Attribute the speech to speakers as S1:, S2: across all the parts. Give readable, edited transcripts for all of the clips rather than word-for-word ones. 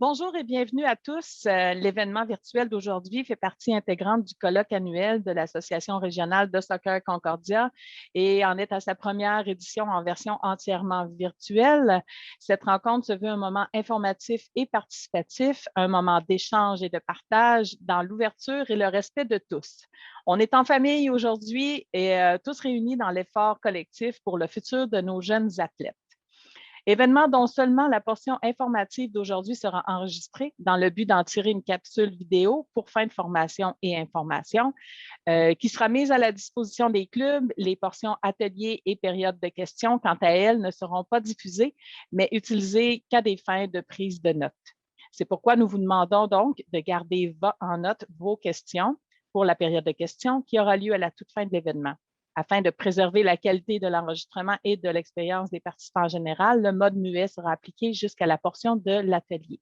S1: Bonjour et bienvenue à tous. L'événement virtuel d'aujourd'hui fait partie intégrante du colloque annuel de l'Association régionale de soccer Concordia et en est à sa première édition en version entièrement virtuelle. Cette rencontre se veut un moment informatif et participatif, un moment d'échange et de partage dans l'ouverture et le respect de tous. On est en famille aujourd'hui et tous réunis dans l'effort collectif pour le futur de nos jeunes athlètes. Événement dont seulement la portion informative d'aujourd'hui sera enregistrée dans le but d'en tirer une capsule vidéo pour fin de formation et information qui sera mise à la disposition des clubs. Les portions ateliers et périodes de questions, quant à elles, ne seront pas diffusées, mais utilisées qu'à des fins de prise de notes. C'est pourquoi nous vous demandons donc de garder en note vos questions pour la période de questions qui aura lieu à la toute fin de l'événement. Afin de préserver la qualité de l'enregistrement et de l'expérience des participants en général, le mode muet sera appliqué jusqu'à la portion de l'atelier.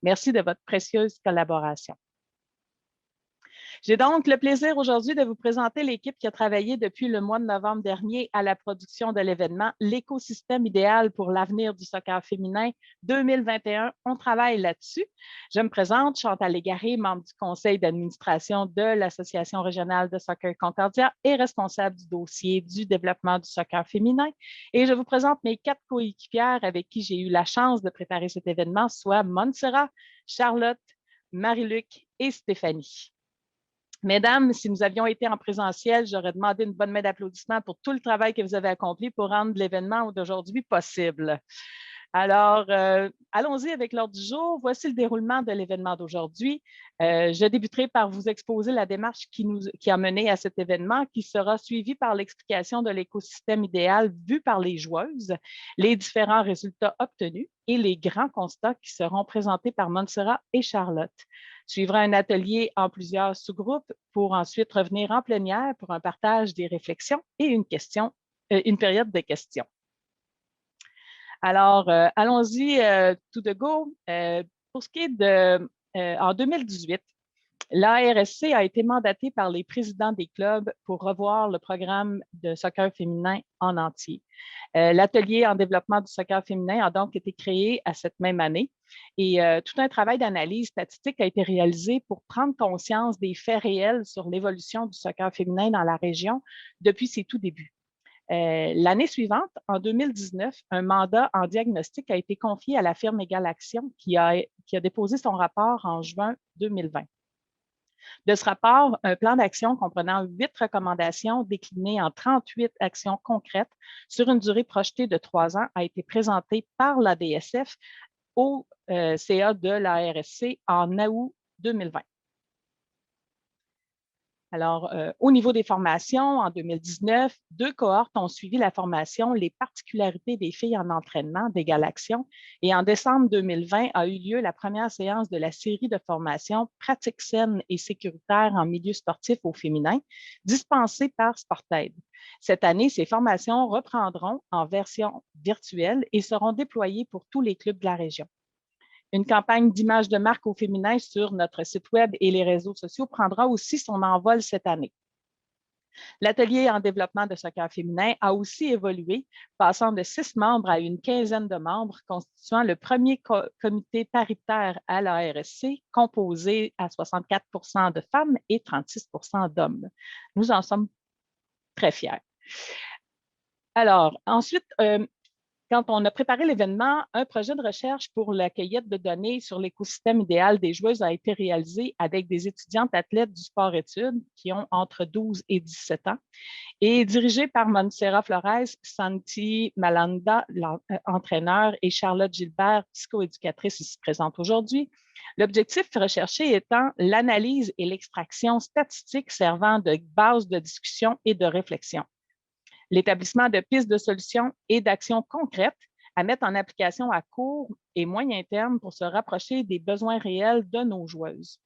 S1: Merci de votre précieuse collaboration. J'ai donc le plaisir aujourd'hui de vous présenter l'équipe qui a travaillé depuis le mois de novembre dernier à la production de l'événement L'écosystème idéal pour l'avenir du soccer féminin 2021. On travaille là-dessus. Je me présente, Chantal Légaré, membre du conseil d'administration de l'Association régionale de soccer Concordia et responsable du dossier du développement du soccer féminin. Et je vous présente mes 4 coéquipières avec qui j'ai eu la chance de préparer cet événement, soit Montserrat, Charlotte, Marie-Luc et Stéphanie. Mesdames, si nous avions été en présentiel, j'aurais demandé une bonne main d'applaudissements pour tout le travail que vous avez accompli pour rendre l'événement d'aujourd'hui possible. Alors, allons-y avec l'ordre du jour. Voici le déroulement de l'événement d'aujourd'hui. Je débuterai par vous exposer la démarche qui a mené à cet événement, qui sera suivie par l'explication de l'écosystème idéal vu par les joueuses, les différents résultats obtenus et les grands constats qui seront présentés par Montserrat et Charlotte. Suivra un atelier en plusieurs sous-groupes pour ensuite revenir en plénière pour un partage des réflexions et une période de questions. Alors, allons-y tout de go. Pour ce qui est en 2018, l'ARSC a été mandatée par les présidents des clubs pour revoir le programme de soccer féminin en entier. L'atelier en développement du soccer féminin a donc été créé à cette même année et tout un travail d'analyse statistique a été réalisé pour prendre conscience des faits réels sur l'évolution du soccer féminin dans la région depuis ses tout débuts. L'année suivante, en 2019, un mandat en diagnostic a été confié à la firme Égal Action qui a déposé son rapport en juin 2020. De ce rapport, un plan d'action comprenant 8 recommandations déclinées en 38 actions concrètes sur une durée projetée de 3 ans a été présenté par la DSF au CA de l'ARSC en août 2020. Alors, au niveau des formations, en 2019, 2 cohortes ont suivi la formation « Les particularités des filles en entraînement » d'Égal Action et en décembre 2020 a eu lieu la première séance de la série de formation « Pratiques saines et sécuritaires en milieu sportif au féminin » dispensée par Sportaid. Cette année, ces formations reprendront en version virtuelle et seront déployées pour tous les clubs de la région. Une campagne d'image de marque au féminin sur notre site Web et les réseaux sociaux prendra aussi son envol cette année. L'atelier en développement de soccer féminin a aussi évolué, passant de 6 membres à une quinzaine de membres, constituant le premier comité paritaire à l'ARSC, composé à 64 de femmes et 36 d'hommes. Nous en sommes très fiers. Alors, ensuite, quand on a préparé l'événement, un projet de recherche pour la cueillette de données sur l'écosystème idéal des joueuses a été réalisé avec des étudiantes athlètes du sport-études qui ont entre 12 et 17 ans et dirigé par Montserrat Flores, Santi Malanda, entraîneur, et Charlotte Gilbert, psychoéducatrice ici présente aujourd'hui. L'objectif recherché étant l'analyse et l'extraction statistique servant de base de discussion et de réflexion. L'établissement de pistes de solutions et d'actions concrètes à mettre en application à court et moyen terme pour se rapprocher des besoins réels de nos joueuses.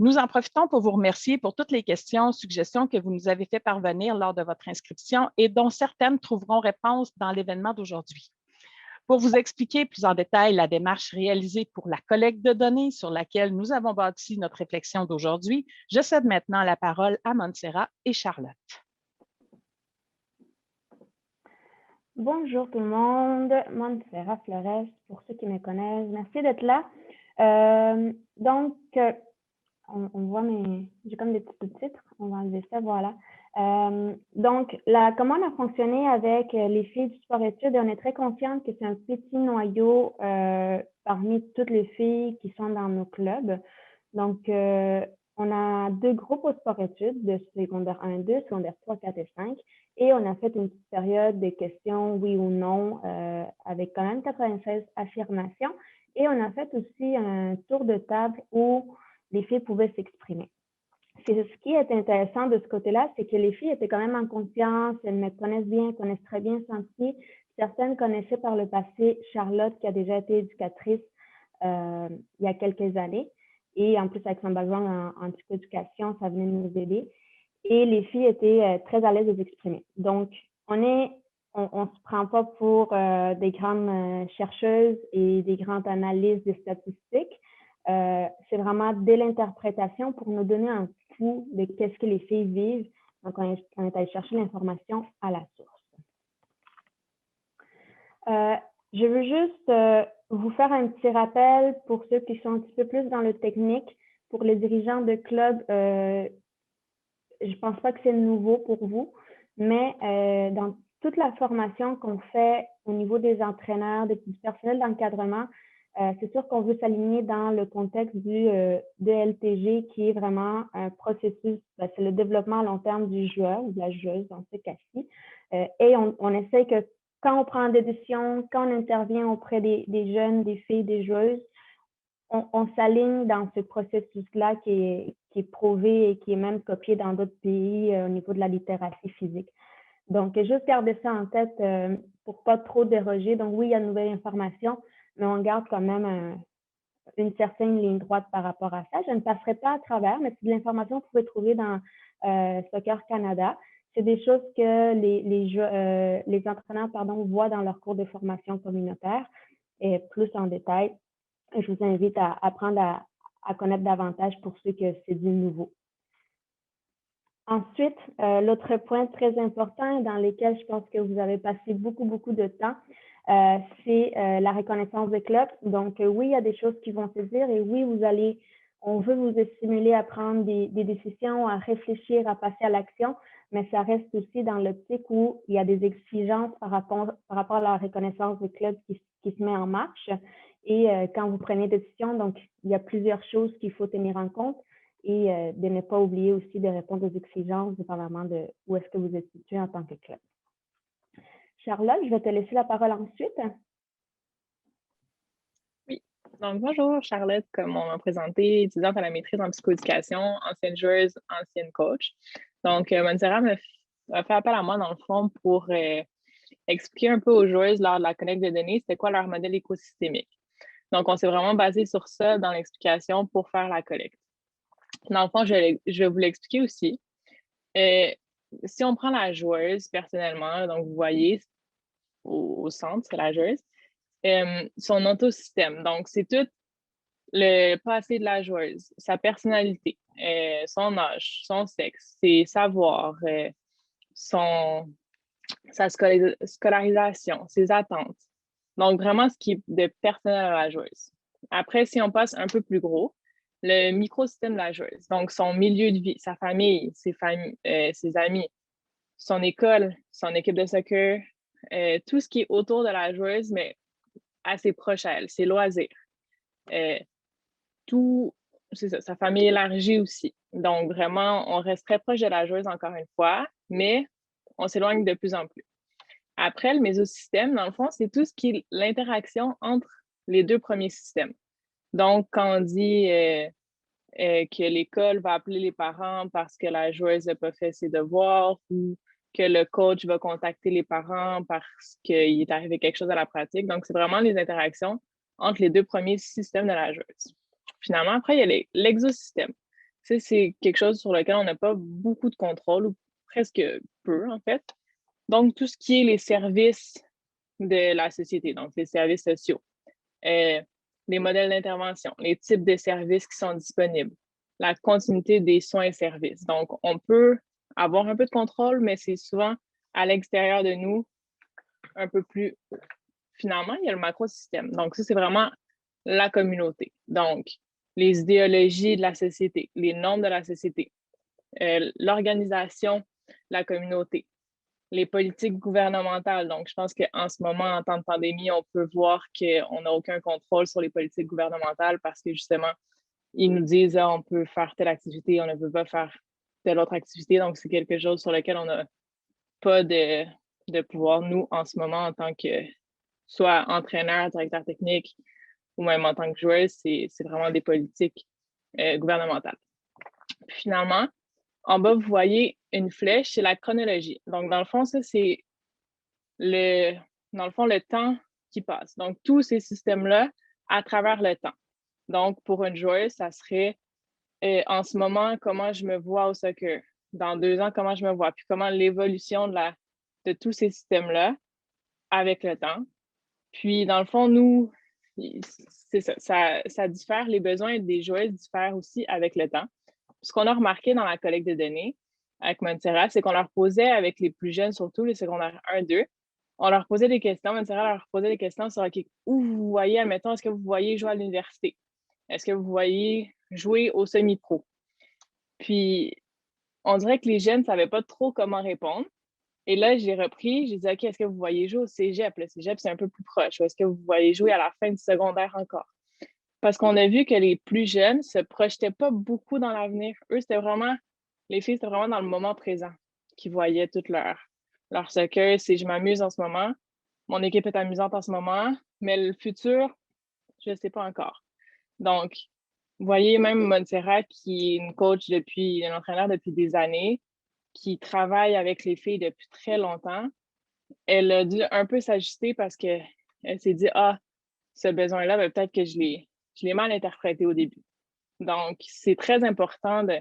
S1: Nous en profitons pour vous remercier pour toutes les questions, suggestions que vous nous avez fait parvenir lors de votre inscription et dont certaines trouveront réponse dans l'événement d'aujourd'hui. Pour vous expliquer plus en détail la démarche réalisée pour la collecte de données sur laquelle nous avons bâti notre réflexion d'aujourd'hui, je cède maintenant la parole à Montserrat et Charlotte.
S2: Bonjour tout le monde, moi c'est Sarah Flores, pour ceux qui me connaissent, merci d'être là. Donc, on voit j'ai comme des petits sous-titres, on va enlever ça, voilà. Donc, comment on a fonctionné avec les filles du sport-études, on est très consciente que c'est un petit noyau parmi toutes les filles qui sont dans nos clubs. Donc, on a 2 groupes au sport-études, de secondaire 1 et 2, secondaire 3, 4 et 5. Et on a fait une petite période de questions oui ou non avec quand même 96 affirmations. Et on a fait aussi un tour de table où les filles pouvaient s'exprimer. Ce qui est intéressant de ce côté-là, c'est que les filles étaient quand même en confiance, elles me connaissent bien, connaissent très bien Santi. Certaines connaissaient par le passé Charlotte, qui a déjà été éducatrice il y a quelques années. Et en plus, avec son background en psychoéducation, ça venait nous aider. Et les filles étaient très à l'aise de s'exprimer. Donc, on se prend pas pour des grandes chercheuses et des grandes analystes des statistiques. C'est vraiment de l'interprétation pour nous donner un pouls de qu'est-ce que les filles vivent. Donc, on est allé chercher l'information à la source. Je veux juste vous faire un petit rappel pour ceux qui sont un petit peu plus dans le technique. Pour les dirigeants de club, je pense pas que c'est nouveau pour vous, mais dans toute la formation qu'on fait au niveau des entraîneurs, du personnel d'encadrement, c'est sûr qu'on veut s'aligner dans le contexte du DLTG qui est vraiment un processus, c'est le développement à long terme du joueur ou de la joueuse dans ce cas-ci. Et on essaie que quand on prend des décisions, quand on intervient auprès des jeunes, des filles, des joueuses, on s'aligne dans ce processus-là qui est prouvé et qui est même copié dans d'autres pays au niveau de la littératie physique. Donc, juste garder ça en tête pour pas trop déroger. Donc, oui, il y a de nouvelles informations, mais on garde quand même une certaine ligne droite par rapport à ça. Je ne passerai pas à travers, mais c'est de l'information que vous pouvez trouver dans Soccer Canada. C'est des choses que les entraîneurs voient dans leur cours de formation communautaire et plus en détail. Je vous invite à apprendre à connaître davantage pour ceux que c'est du nouveau. Ensuite, l'autre point très important dans lequel je pense que vous avez passé beaucoup, beaucoup de temps, c'est la reconnaissance des clubs. Donc, oui, il y a des choses qui vont se dire et oui, on veut vous stimuler à prendre des décisions, à réfléchir, à passer à l'action, mais ça reste aussi dans l'optique où il y a des exigences par rapport à la reconnaissance des clubs qui se met en marche. Et quand vous prenez des décisions, donc, il y a plusieurs choses qu'il faut tenir en compte et de ne pas oublier aussi de répondre aux exigences dépendamment de où est-ce que vous êtes situé en tant que club. Charlotte, je vais te laisser la parole ensuite.
S3: Oui. Donc, bonjour, Charlotte, comme on m'a présenté, étudiante à la maîtrise en psychoéducation, ancienne joueuse, ancienne coach. Donc, Montserrat a fait appel à moi, dans le fond, pour expliquer un peu aux joueuses lors de la collecte de données, c'était quoi leur modèle écosystémique. Donc, on s'est vraiment basé sur ça dans l'explication pour faire la collecte. Dans le fond, je vais vous l'expliquer aussi. Si on prend la joueuse, personnellement, donc vous voyez, au centre, c'est la joueuse, son autosystème. Donc, c'est tout le passé de la joueuse, sa personnalité, son âge, son sexe, ses savoirs, sa scolarisation, ses attentes. Donc, vraiment ce qui est de personnel à la joueuse. Après, si on passe un peu plus gros, le microsystème de la joueuse. Donc, son milieu de vie, sa famille, ses amis, son école, son équipe de soccer, tout ce qui est autour de la joueuse, mais assez proche à elle, ses loisirs. Tout, c'est ça, sa famille élargie aussi. Donc, vraiment, on reste très proche de la joueuse encore une fois, mais on s'éloigne de plus en plus. Après, le mésosystème, dans le fond, c'est tout ce qui est l'interaction entre les deux premiers systèmes. Donc, quand on dit que l'école va appeler les parents parce que la joueuse n'a pas fait ses devoirs ou que le coach va contacter les parents parce qu'il est arrivé quelque chose à la pratique. Donc, c'est vraiment les interactions entre les deux premiers systèmes de la joueuse. Finalement, après, il y a l'exosystème. C'est quelque chose sur lequel on n'a pas beaucoup de contrôle ou presque peu, en fait. Donc, tout ce qui est les services de la société, donc les services sociaux, les modèles d'intervention, les types de services qui sont disponibles, la continuité des soins et services. Donc, on peut avoir un peu de contrôle, mais c'est souvent à l'extérieur de nous un peu plus haut. Finalement, il y a le macrosystème. Donc, ça, c'est vraiment la communauté. Donc, les idéologies de la société, les normes de la société, l'organisation, la communauté, les politiques gouvernementales. Donc, je pense qu'en ce moment, en temps de pandémie, on peut voir qu'on n'a aucun contrôle sur les politiques gouvernementales parce que justement, ils nous disent ah, on peut faire telle activité, on ne peut pas faire telle autre activité. Donc, c'est quelque chose sur lequel on n'a pas de pouvoir, nous, en ce moment, en tant que soit entraîneur, directeur technique ou même en tant que joueuse, c'est vraiment des politiques gouvernementales. Puis finalement, en bas, vous voyez une flèche, c'est la chronologie. Donc, dans le fond, ça, c'est le temps qui passe. Donc, tous ces systèmes-là à travers le temps. Donc, pour une joueuse, ça serait en ce moment, comment je me vois au soccer. Dans 2 ans, comment je me vois. Puis comment l'évolution de tous ces systèmes-là avec le temps. Puis, dans le fond, nous, c'est ça diffère. Les besoins des joueuses diffèrent aussi avec le temps. Ce qu'on a remarqué dans la collecte de données avec Montserrat, c'est qu'on leur posait avec les plus jeunes, surtout les secondaires 1, 2, on leur posait des questions. Montserrat leur posait des questions sur où vous voyez, admettons, est-ce que vous voyez jouer à l'université? Est-ce que vous voyez jouer au semi-pro? Puis, on dirait que les jeunes ne savaient pas trop comment répondre. Et là, j'ai repris, j'ai dit, OK, est-ce que vous voyez jouer au cégep? Le cégep, c'est un peu plus proche. Ou est-ce que vous voyez jouer à la fin du secondaire encore? Parce qu'on a vu que les plus jeunes ne se projetaient pas beaucoup dans l'avenir. Eux, les filles, c'était vraiment dans le moment présent qu'ils voyaient tout leur soccer. C'est je m'amuse en ce moment, mon équipe est amusante en ce moment, mais le futur, je ne sais pas encore. Donc, vous voyez même Montserrat, qui est une une entraîneur depuis des années, qui travaille avec les filles depuis très longtemps. Elle a dû un peu s'ajuster parce qu'elle s'est dit, ah, ce besoin-là, ben, peut-être que je l'ai mal interprété au début. Donc, c'est très important de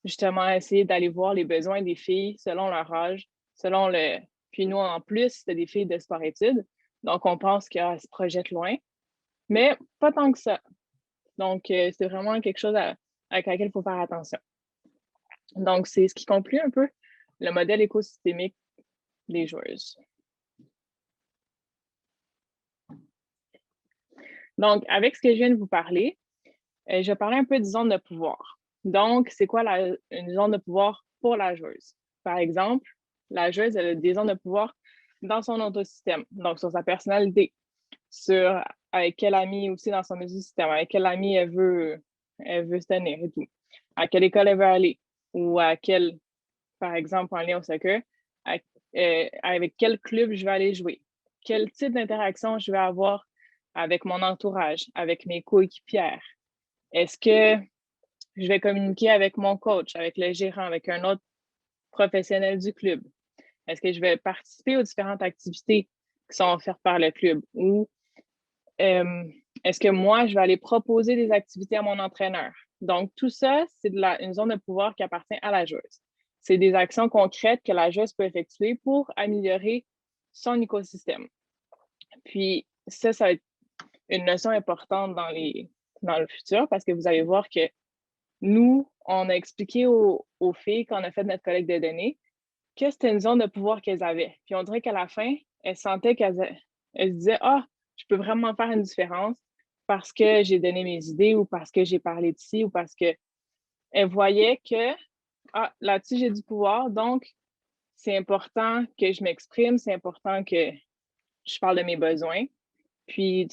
S3: justement essayer d'aller voir les besoins des filles selon leur âge, Puis nous, en plus, c'était des filles de sport-études. Donc, on pense qu'elles se projettent loin, mais pas tant que ça. Donc, c'est vraiment quelque chose avec laquelle il faut faire attention. Donc, c'est ce qui conclut un peu le modèle écosystémique des joueuses. Donc, avec ce que je viens de vous parler, je vais parler un peu des zones de pouvoir. Donc, c'est quoi une zone de pouvoir pour la joueuse? Par exemple, la joueuse, elle a des zones de pouvoir dans son autosystème, donc sur sa personnalité, sur avec quel ami aussi dans son autosystème, avec quel ami elle veut se tenir et tout, à quelle école elle veut aller, ou par exemple, en lien au soccer, avec quel club je vais aller jouer, quel type d'interaction je vais avoir avec mon entourage, avec mes coéquipières. Est-ce que je vais communiquer avec mon coach, avec le gérant, avec un autre professionnel du club? Est-ce que je vais participer aux différentes activités qui sont offertes par le club? Ou est-ce que moi, je vais aller proposer des activités à mon entraîneur? Donc, tout ça, c'est une zone de pouvoir qui appartient à la joueuse. C'est des actions concrètes que la joueuse peut effectuer pour améliorer son écosystème. Puis, ça va être une notion importante dans le futur parce que vous allez voir que nous, on a expliqué aux filles quand on a fait notre collecte de données que c'était une zone de pouvoir qu'elles avaient. Puis on dirait qu'à la fin, elles sentaient qu'elles se disaient ah, je peux vraiment faire une différence parce que j'ai donné mes idées ou parce que j'ai parlé de ci ou parce qu'elles voyaient que ah, là-dessus, j'ai du pouvoir. Donc, c'est important que je m'exprime, c'est important que je parle de mes besoins, puis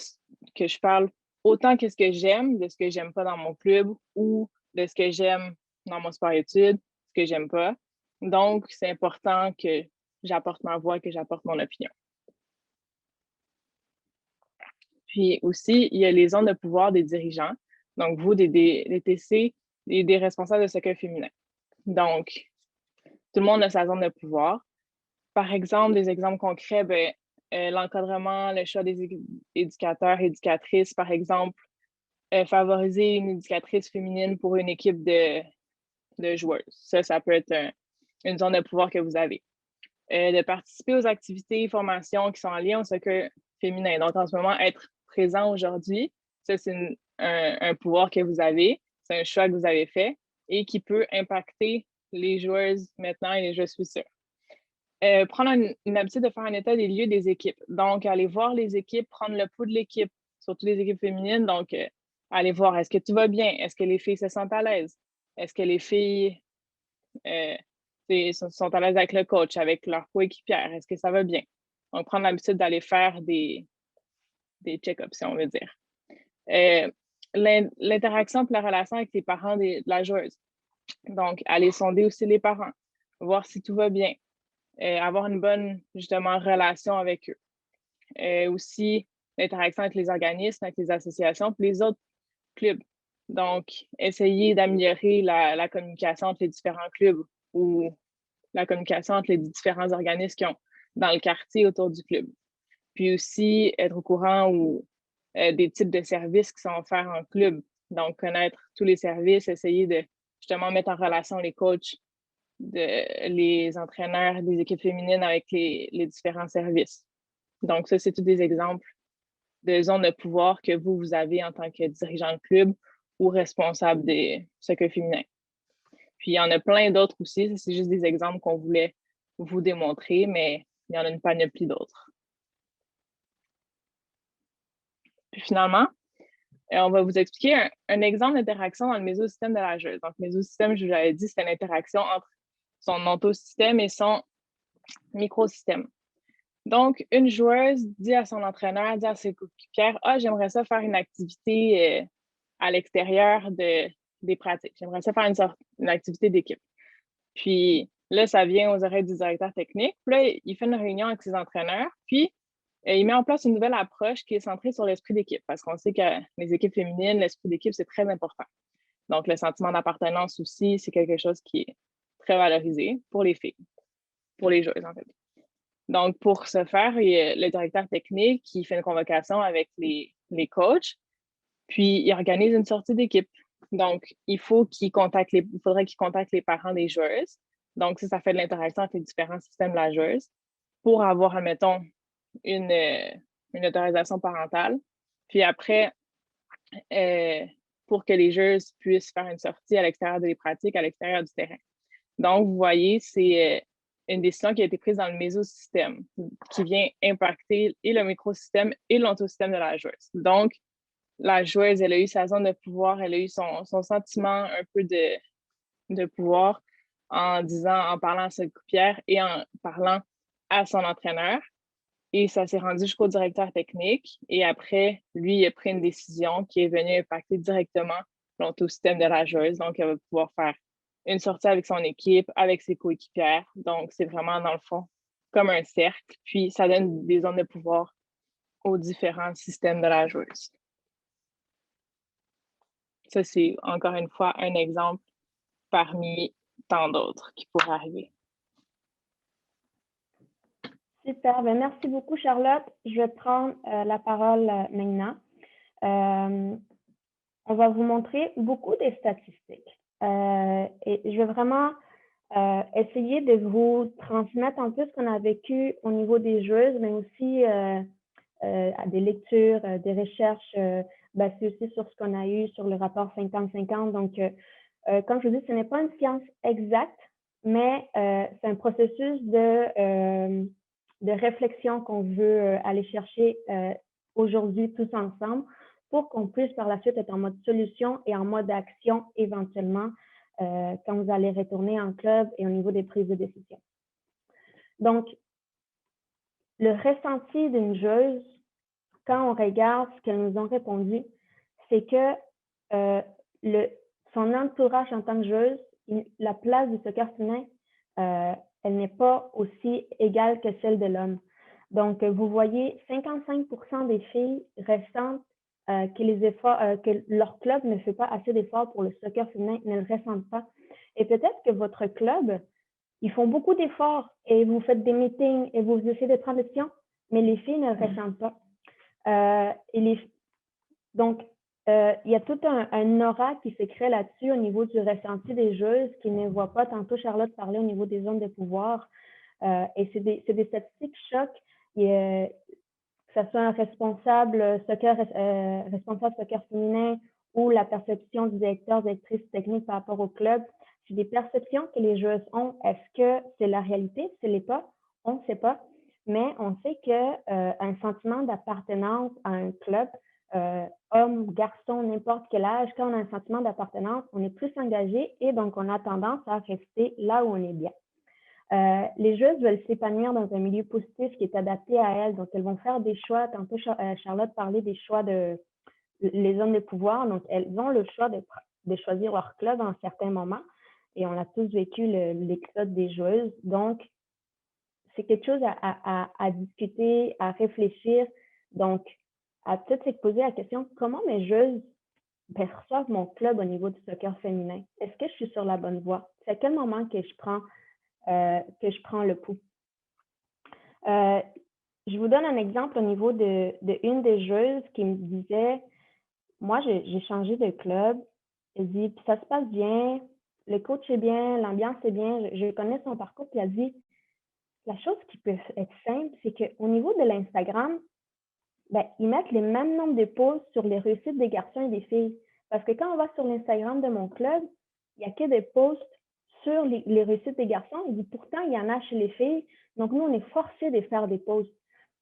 S3: que je parle autant que ce que j'aime, de ce que j'aime pas dans mon club ou de ce que j'aime dans mon sport-études, ce que j'aime pas. Donc, c'est important que j'apporte ma voix, que j'apporte mon opinion. Puis aussi, il y a les zones de pouvoir des dirigeants. Donc, vous, des TC, des responsables de soccer féminin. Donc, tout le monde a sa zone de pouvoir. Par exemple, des exemples concrets, l'encadrement, le choix des éducateurs, éducatrices, par exemple, favoriser une éducatrice féminine pour une équipe de joueuses. Ça peut être une zone de pouvoir que vous avez. De participer aux activités et formations qui sont en lien au soccer féminin. Donc, en ce moment, être présent aujourd'hui, ça, c'est un pouvoir que vous avez. C'est un choix que vous avez fait et qui peut impacter les joueuses maintenant et les joueuses futures. prendre une habitude de faire un état des lieux des équipes. Donc, aller voir les équipes, prendre le pouls de l'équipe, surtout les équipes féminines. Donc, aller voir, est-ce que tout va bien? Est-ce que les filles se sentent à l'aise? Est-ce que les filles sont à l'aise avec le coach, avec leur coéquipière? Est-ce que ça va bien? Donc, prendre l'habitude d'aller faire des check-ups, si on veut dire. L'interaction et la relation avec les parents de la joueuse. Donc, aller sonder aussi les parents, voir si tout va bien, avoir une bonne, justement, relation avec eux. Aussi, l'interaction avec les organismes, avec les associations, puis les autres clubs. Donc, essayer d'améliorer la communication entre les différents clubs ou la communication entre les différents organismes qui ont dans le quartier autour du club. Puis aussi, être au courant des types de services qui sont offerts en club. Donc, connaître tous les services, essayer de justement mettre en relation les coachs, les entraîneurs des équipes féminines avec les différents services. Donc, ça, c'est tous des exemples de zones de pouvoir que vous avez en tant que dirigeant de club ou responsable des soccer féminin. Puis, il y en a plein d'autres aussi. C'est juste des exemples qu'on voulait vous démontrer, mais il y en a une panoplie d'autres. Puis finalement, on va vous expliquer un exemple d'interaction dans le mésosystème de la joueuse. Donc, le mésosystème, je vous l'avais dit, c'est l'interaction entre son ontosystème et son microsystème. Donc, une joueuse dit à son entraîneur, dit à ses coéquipières, « Ah, j'aimerais ça faire une activité à l'extérieur des pratiques. J'aimerais ça faire une activité d'équipe. » Puis là, ça vient aux oreilles du directeur technique. Puis là, il fait une réunion avec ses entraîneurs. Puis, il met en place une nouvelle approche qui est centrée sur l'esprit d'équipe, parce qu'on sait que les équipes féminines, l'esprit d'équipe, c'est très important. Donc, le sentiment d'appartenance aussi, c'est quelque chose qui est très valorisé pour les filles, pour les joueuses, en fait. Donc, pour ce faire, il y a le directeur technique qui fait une convocation avec les coachs, puis il organise une sortie d'équipe. Donc, il faudrait qu'il contacte les parents des joueuses. Donc, ça fait de l'interaction avec les différents systèmes de la joueuse pour avoir, admettons, une autorisation parentale. Puis après, pour que les joueuses puissent faire une sortie à l'extérieur des pratiques, à l'extérieur du terrain. Donc, vous voyez, c'est une décision qui a été prise dans le mésosystème, qui vient impacter et le microsystème et l'ontosystème de la joueuse. Donc, la joueuse, elle a eu sa zone de pouvoir, elle a eu son sentiment un peu de pouvoir en parlant à sa coéquipière et en parlant à son entraîneur. Et ça s'est rendu jusqu'au directeur technique. Et après, lui, il a pris une décision qui est venue impacter directement l'ontosystème de la joueuse. Donc, elle va pouvoir faire une sortie avec son équipe, avec ses coéquipières. Donc, c'est vraiment, dans le fond, comme un cercle. Puis, ça donne des zones de pouvoir aux différents systèmes de la joueuse. Ça, c'est encore une fois un exemple parmi tant d'autres qui pourraient arriver.
S2: Super, ben merci beaucoup Charlotte. Je vais prendre la parole maintenant. On va vous montrer beaucoup des statistiques et je vais vraiment essayer de vous transmettre un peu ce qu'on a vécu au niveau des joueuses, mais aussi des lectures, des recherches basées aussi sur ce qu'on a eu sur le rapport 50-50. Donc, comme je vous dis, ce n'est pas une science exacte, mais c'est un processus de réflexion qu'on veut aller chercher aujourd'hui tous ensemble pour qu'on puisse par la suite être en mode solution et en mode action éventuellement quand vous allez retourner en club et au niveau des prises de décision. Donc, le ressenti d'une joueuse, quand on regarde ce qu'elles nous ont répondu, c'est que son entourage en tant que joueuse, la place du soccer féminin, elle n'est pas aussi égale que celle de l'homme. Donc, vous voyez, 55% des filles ressentent que leur club ne fait pas assez d'efforts pour le soccer féminin, ne le ressentent pas. Et peut-être que votre club, ils font beaucoup d'efforts et vous faites des meetings et vous essayez de prendre des décisions, mais les filles ne le ressentent pas. Donc, il y a tout un aura qui se crée là-dessus au niveau du ressenti des joueuses qui ne voient pas. Tantôt, Charlotte parlait au niveau des zones de pouvoir. Et c'est des statistiques chocs. Que ce soit un responsable soccer féminin ou la perception du directeur, directrice technique par rapport au club, c'est des perceptions que les joueuses ont. Est-ce que c'est la réalité? Ce n'est pas. On ne sait pas, mais on sait qu'un sentiment d'appartenance à un club, homme, garçon, n'importe quel âge, quand on a un sentiment d'appartenance, on est plus engagé et donc on a tendance à rester là où on est bien. Les joueuses veulent s'épanouir dans un milieu positif qui est adapté à elles, donc elles vont faire des choix. Tantôt, Charlotte parlait des choix les zones de pouvoir, donc elles ont le choix de choisir leur club en certains moments et on a tous vécu l'exode des joueuses, donc c'est quelque chose à discuter, à réfléchir. Donc, à peut-être se poser la question, comment mes joueuses perçoivent mon club au niveau du soccer féminin? Est-ce que je suis sur la bonne voie? C'est à quel moment que je prends le pouls? Je vous donne un exemple au niveau de une des joueuses qui me disait, moi, j'ai changé de club. Elle dit, puis ça se passe bien, le coach est bien, l'ambiance est bien, je connais son parcours, puis elle dit, la chose qui peut être simple, c'est qu'au niveau de l'Instagram, ben, ils mettent les mêmes nombres de posts sur les réussites des garçons et des filles. Parce que quand on va sur l'Instagram de mon club, il n'y a que des posts sur les réussites des garçons. Il dit pourtant, il y en a chez les filles. Donc, nous, on est forcés de faire des posts.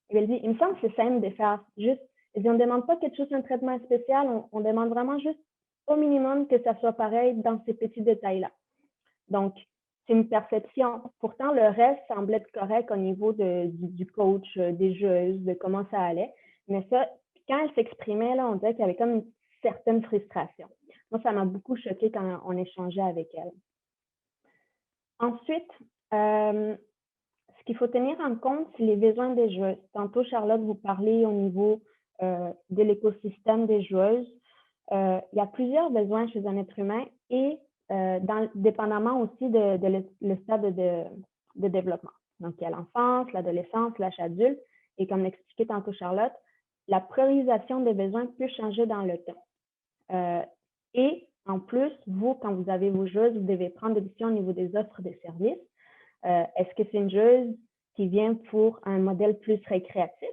S2: Et elle dit, il me semble que c'est simple de faire juste. Elle dit, on ne demande pas quelque chose, un traitement spécial. On demande vraiment juste au minimum que ça soit pareil dans ces petits détails-là. Donc, c'est une perception. Pourtant, le reste semble être correct au niveau du coach, des joueuses, de comment ça allait. Mais ça, quand elle s'exprimait, là, on dirait qu'il y avait comme une certaine frustration. Moi, ça m'a beaucoup choquée quand on échangeait avec elle. Ensuite, ce qu'il faut tenir en compte, c'est les besoins des joueuses. Tantôt, Charlotte, vous parlez au niveau de l'écosystème des joueuses. Il y a plusieurs besoins chez un être humain et dépendamment aussi le stade de développement. Donc, il y a l'enfance, l'adolescence, l'âge adulte. Et comme l'expliquait tantôt Charlotte, la priorisation des besoins peut changer dans le temps. Et en plus, vous, quand vous avez vos joueuses, vous devez prendre des décisions au niveau des offres de services. Est-ce que c'est une joueuse qui vient pour un modèle plus récréatif?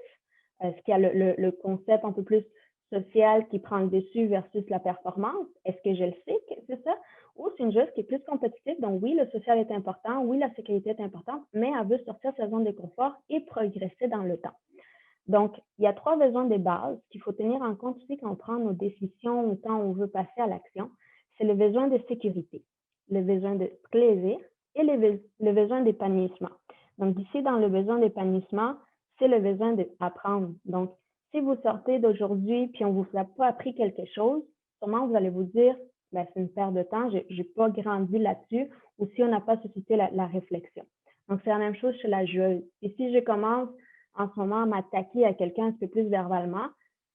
S2: Est-ce qu'il y a le concept un peu plus social qui prend le dessus versus la performance? Est-ce que je le sais que c'est ça? Ou c'est une joueuse qui est plus compétitive, donc oui, le social est important, oui, la sécurité est importante, mais elle veut sortir de sa zone de confort et progresser dans le temps. Donc, il y a 3 besoins de base qu'il faut tenir en compte aussi quand on prend nos décisions ou quand on veut passer à l'action. C'est le besoin de sécurité, le besoin de plaisir et le besoin d'épanouissement. Donc, ici, dans le besoin d'épanouissement, c'est le besoin d'apprendre. Donc, si vous sortez d'aujourd'hui puis on ne vous a pas appris quelque chose, sûrement vous allez vous dire, ben, c'est une perte de temps, je n'ai pas grandi là-dessus, ou si on n'a pas suscité la réflexion. Donc, c'est la même chose chez la joueuse. Et si je commence en ce moment à m'attaquer à quelqu'un un peu plus verbalement,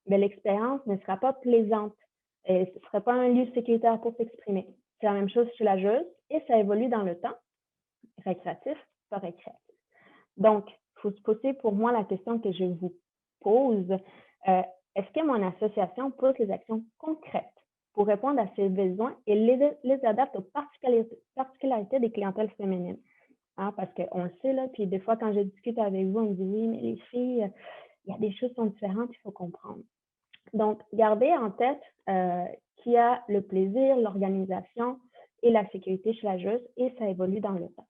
S2: ben, l'expérience ne sera pas plaisante. Et ce ne sera pas un lieu sécuritaire pour s'exprimer. C'est la même chose chez la joueuse et ça évolue dans le temps, récréatif, pas récréatif. Donc, il faut se poser pour moi la question que je vous pose. Est-ce que mon association pose les actions concrètes pour répondre à ces besoins et les adapte aux particularités des clientèles féminines? Hein, parce qu'on le sait, là, puis des fois, quand je discute avec vous, on me dit oui, mais les filles, il y a des choses qui sont différentes, il faut comprendre. Donc, gardez en tête qu'il y a le plaisir, l'organisation et la sécurité chez la joueuse et ça évolue dans le temps.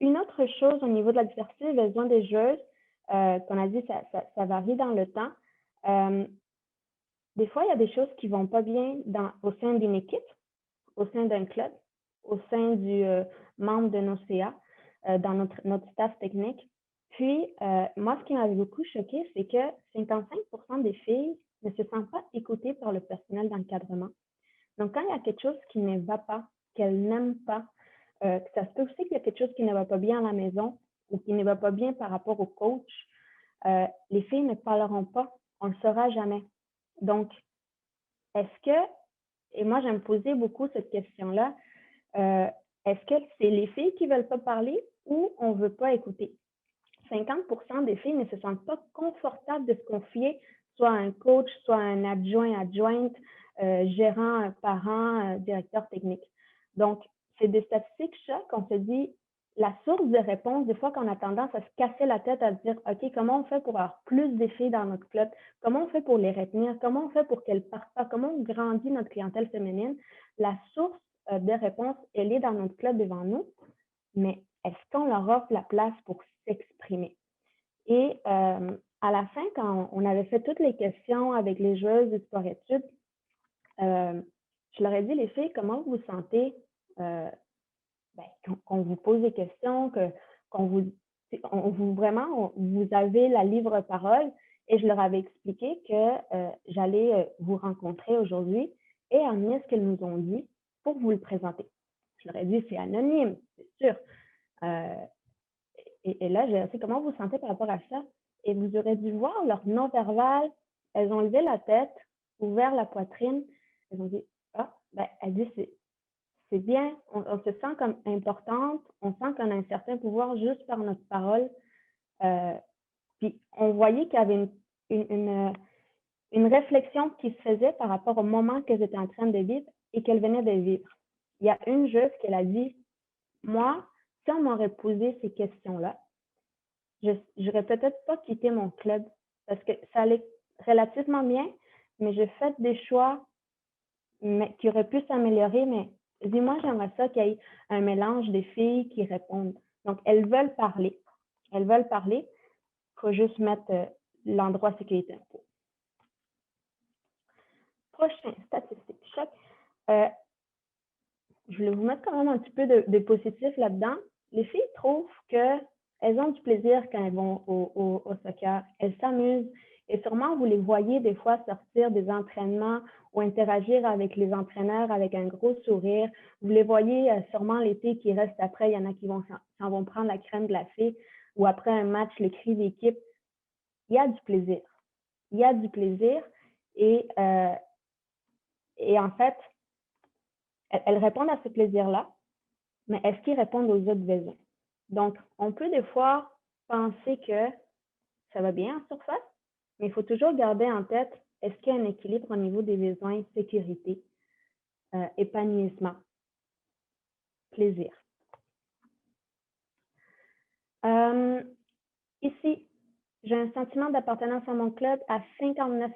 S2: Une autre chose au niveau de la diversité des besoins des joueuses, qu'on a dit, ça varie dans le temps. Des fois, il y a des choses qui ne vont pas bien au sein d'une équipe, au sein d'un club, au sein du membre de nos CA, dans notre staff technique. Puis, moi, ce qui m'avait beaucoup choqué, c'est que 55% des filles ne se sentent pas écoutées par le personnel d'encadrement. Donc, quand il y a quelque chose qui ne va pas, qu'elles n'aiment pas, ça se peut aussi qu'il y a quelque chose qui ne va pas bien à la maison ou qui ne va pas bien par rapport au coach, les filles ne parleront pas, on ne le saura jamais. Donc, est-ce que, et moi, j'aime poser beaucoup cette question-là, est-ce que c'est les filles qui ne veulent pas parler ou on ne veut pas écouter? 50% des filles ne se sentent pas confortables de se confier soit à un coach, soit à un adjointe, gérant, parent, directeur technique. Donc, c'est des statistiques qu'on se dit, la source de réponse, des fois qu'on a tendance à se casser la tête à se dire, OK, comment on fait pour avoir plus de filles dans notre club? Comment on fait pour les retenir? Comment on fait pour qu'elles ne partent pas? Comment on grandit notre clientèle féminine? La source de réponse, elle est dans notre club devant nous. mais est-ce qu'on leur offre la place pour s'exprimer? Et à la fin, quand on avait fait toutes les questions avec les joueuses du sport-études, je leur ai dit, les filles, comment vous vous sentez qu'on vous pose des questions, qu'on vous avez la libre parole, et je leur avais expliqué que j'allais vous rencontrer aujourd'hui et amener ce qu'elles nous ont dit pour vous le présenter. Je leur ai dit, c'est anonyme, c'est sûr. Et là, j'ai dit, comment vous vous sentez par rapport à ça? Et vous aurez dû voir leur non-verbal. Elles ont levé la tête, ouvert la poitrine. Elles ont dit, elle dit, c'est bien, on se sent comme importante, on sent qu'on a un certain pouvoir juste par notre parole. Puis on voyait qu'il y avait une réflexion qui se faisait par rapport au moment qu'elles étaient en train de vivre et qu'elles venaient de vivre. Il y a une joueuse qui a dit, moi, si on m'aurait posé ces questions-là, je n'aurais peut-être pas quitté mon club parce que ça allait relativement bien, mais j'ai fait des choix qui auraient pu s'améliorer, mais dis-moi, j'aimerais ça qu'il y ait un mélange des filles qui répondent. Donc, elles veulent parler. Elles veulent parler. Il faut juste mettre l'endroit sécurité info. Prochain, statistique. Je voulais vous mettre quand même un petit peu de positif là-dedans. Les filles trouvent qu'elles ont du plaisir quand elles vont au soccer. Elles s'amusent. Et sûrement, vous les voyez des fois sortir des entraînements ou interagir avec les entraîneurs avec un gros sourire. Vous les voyez sûrement l'été qui restent après. Il y en a qui s'en vont prendre la crème glacée ou après un match, le cri d'équipe. Il y a du plaisir. Il y a du plaisir. Et en fait, elles répondent à ce plaisir-là, mais est-ce qu'ils répondent aux autres besoins? Donc, on peut des fois penser que ça va bien en surface, mais il faut toujours garder en tête, est-ce qu'il y a un équilibre au niveau des besoins sécurité, épanouissement, plaisir. Ici, j'ai un sentiment d'appartenance à mon club à 59%.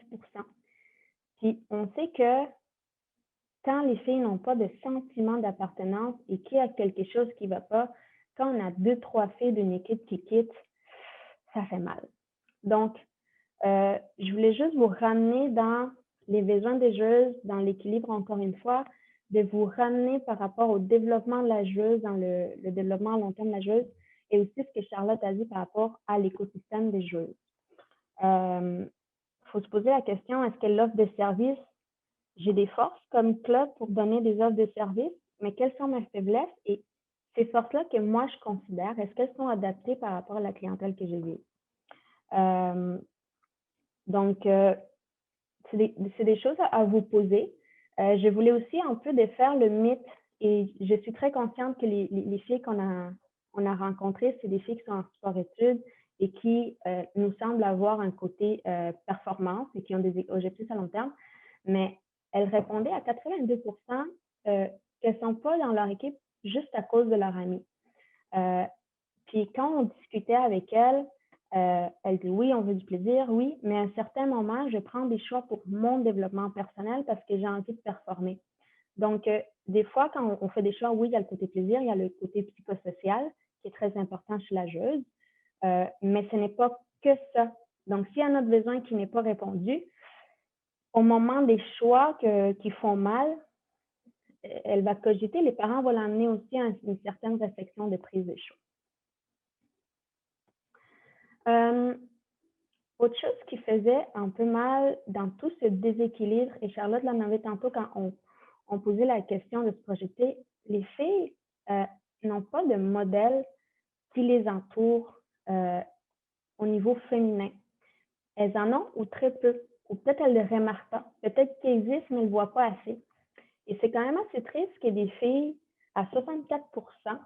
S2: Puis, on sait que quand les filles n'ont pas de sentiment d'appartenance et qu'il y a quelque chose qui ne va pas, quand on a 2-3 filles d'une équipe qui quittent, ça fait mal. Donc, je voulais juste vous ramener dans les besoins des joueuses, dans l'équilibre, encore une fois, de vous ramener par rapport au développement de la joueuse, dans le développement à long terme de la joueuse, et aussi ce que Charlotte a dit par rapport à l'écosystème des joueuses. Il faut se poser la question, est-ce qu'elle offre des services? J'ai des forces comme club pour donner des offres de services, mais quelles sont mes faiblesses? Et ces forces-là que moi, je considère, est-ce qu'elles sont adaptées par rapport à la clientèle que j'ai vue? Donc, c'est des choses à vous poser. Je voulais aussi un peu défaire le mythe et je suis très consciente que les filles qu'on a rencontrées, c'est des filles qui sont en sport-études et qui nous semblent avoir un côté performance et qui ont des objectifs à long terme, mais elles répondaient à 82% qu'elles ne sont pas dans leur équipe juste à cause de leur ami. Puis quand on discutait avec elles, elle dit oui, on veut du plaisir, oui, mais à un certain moment, je prends des choix pour mon développement personnel parce que j'ai envie de performer. Donc, des fois, quand on fait des choix, oui, il y a le côté plaisir, il y a le côté psychosocial qui est très important chez la joueuse, mais ce n'est pas que ça. Donc, s'il y a un autre besoin qui n'est pas répondu, au moment des choix qui font mal, elle va cogiter, les parents vont l'amener aussi à une certaine réflexion de prise de choix. Autre chose qui faisait un peu mal dans tout ce déséquilibre, et Charlotte l'en avait tantôt quand on posait la question de se projeter, les filles n'ont pas de modèle qui les entoure au niveau féminin. Elles en ont ou très peu, ou peut-être elles ne le remarquent pas, peut-être qu'ils existent mais elles ne le voient pas assez. Et c'est quand même assez triste que des filles, à 64%,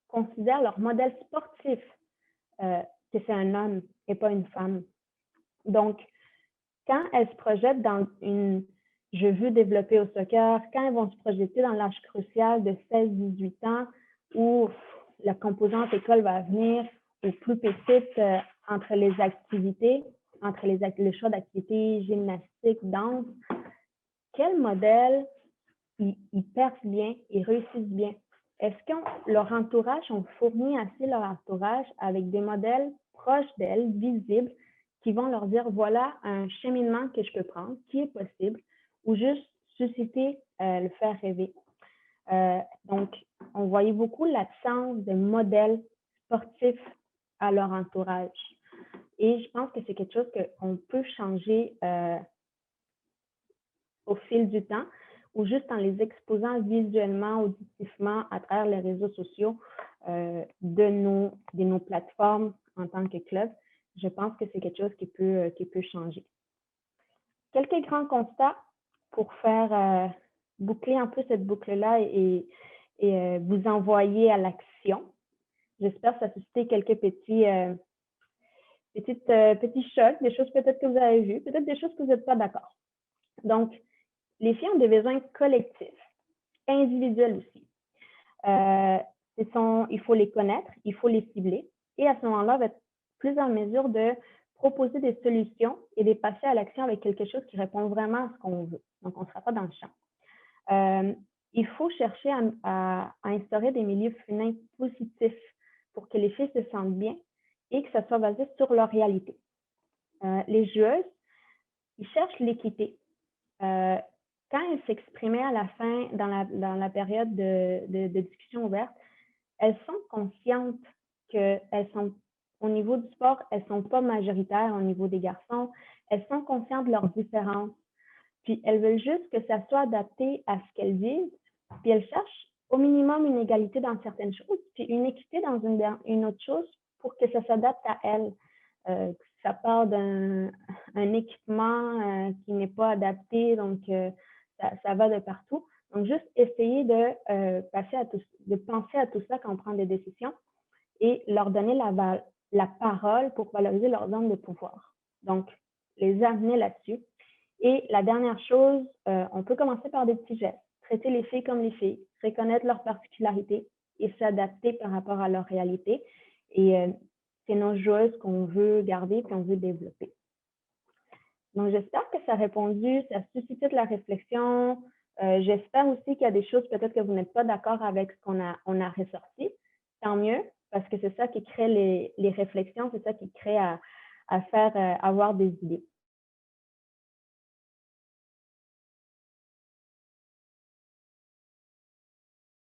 S2: considèrent leur modèle sportif que c'est un homme et pas une femme. Donc, quand elles se projettent dans je veux développer au soccer, quand elles vont se projeter dans l'âge crucial de 16-18 ans où la composante école va venir, ou plus petite entre les activités, entre le choix d'activités, gymnastique, danse, quel modèle ils percent bien, ils réussissent bien? est-ce que leur entourage ont fourni assez leur entourage avec des modèles proches d'elles, visibles, qui vont leur dire, voilà un cheminement que je peux prendre, qui est possible, ou juste susciter, le faire rêver. Donc, on voyait beaucoup l'absence de modèles sportifs à leur entourage. Et je pense que c'est quelque chose qu'on peut changer au fil du temps, ou juste en les exposant visuellement, auditivement à travers les réseaux sociaux de nos plateformes en tant que club. Je pense que c'est quelque chose qui peut changer. Quelques grands constats pour faire boucler un peu cette boucle-là et vous envoyer à l'action. J'espère que ça a suscité quelques petits chocs, des choses peut-être que vous avez vues, peut-être des choses que vous n'êtes pas d'accord. Donc, les filles ont des besoins collectifs, individuels aussi. Il faut les connaître, il faut les cibler et à ce moment-là, on va être plus en mesure de proposer des solutions et de passer à l'action avec quelque chose qui répond vraiment à ce qu'on veut. Donc, on ne sera pas dans le champ. Il faut chercher à instaurer des milieux féminins positifs pour que les filles se sentent bien et que ça soit basé sur leur réalité. Les joueuses, ils cherchent l'équité. Quand elles s'exprimaient à la fin, dans la période de discussion ouverte, elles sont conscientes qu'elles sont, au niveau du sport, elles ne sont pas majoritaires au niveau des garçons. Elles sont conscientes de leurs différences. Puis elles veulent juste que ça soit adapté à ce qu'elles vivent. Puis elles cherchent au minimum une égalité dans certaines choses, puis une équité dans une autre chose pour que ça s'adapte à elles. Ça part d'un équipement qui n'est pas adapté, donc ça va de partout. Donc, juste essayer de penser à tout ça quand on prend des décisions et leur donner la parole pour valoriser leur zone de pouvoir. Donc, les amener là-dessus. Et la dernière chose, on peut commencer par des petits gestes. Traiter les filles comme les filles, reconnaître leurs particularités et s'adapter par rapport à leur réalité. Et c'est nos joueuses qu'on veut garder et qu'on veut développer. Donc, j'espère que ça a répondu, ça a suscité de la réflexion. J'espère aussi qu'il y a des choses peut-être que vous n'êtes pas d'accord avec ce qu'on a ressorti. Tant mieux, parce que c'est ça qui crée les réflexions, c'est ça qui crée à faire avoir des idées.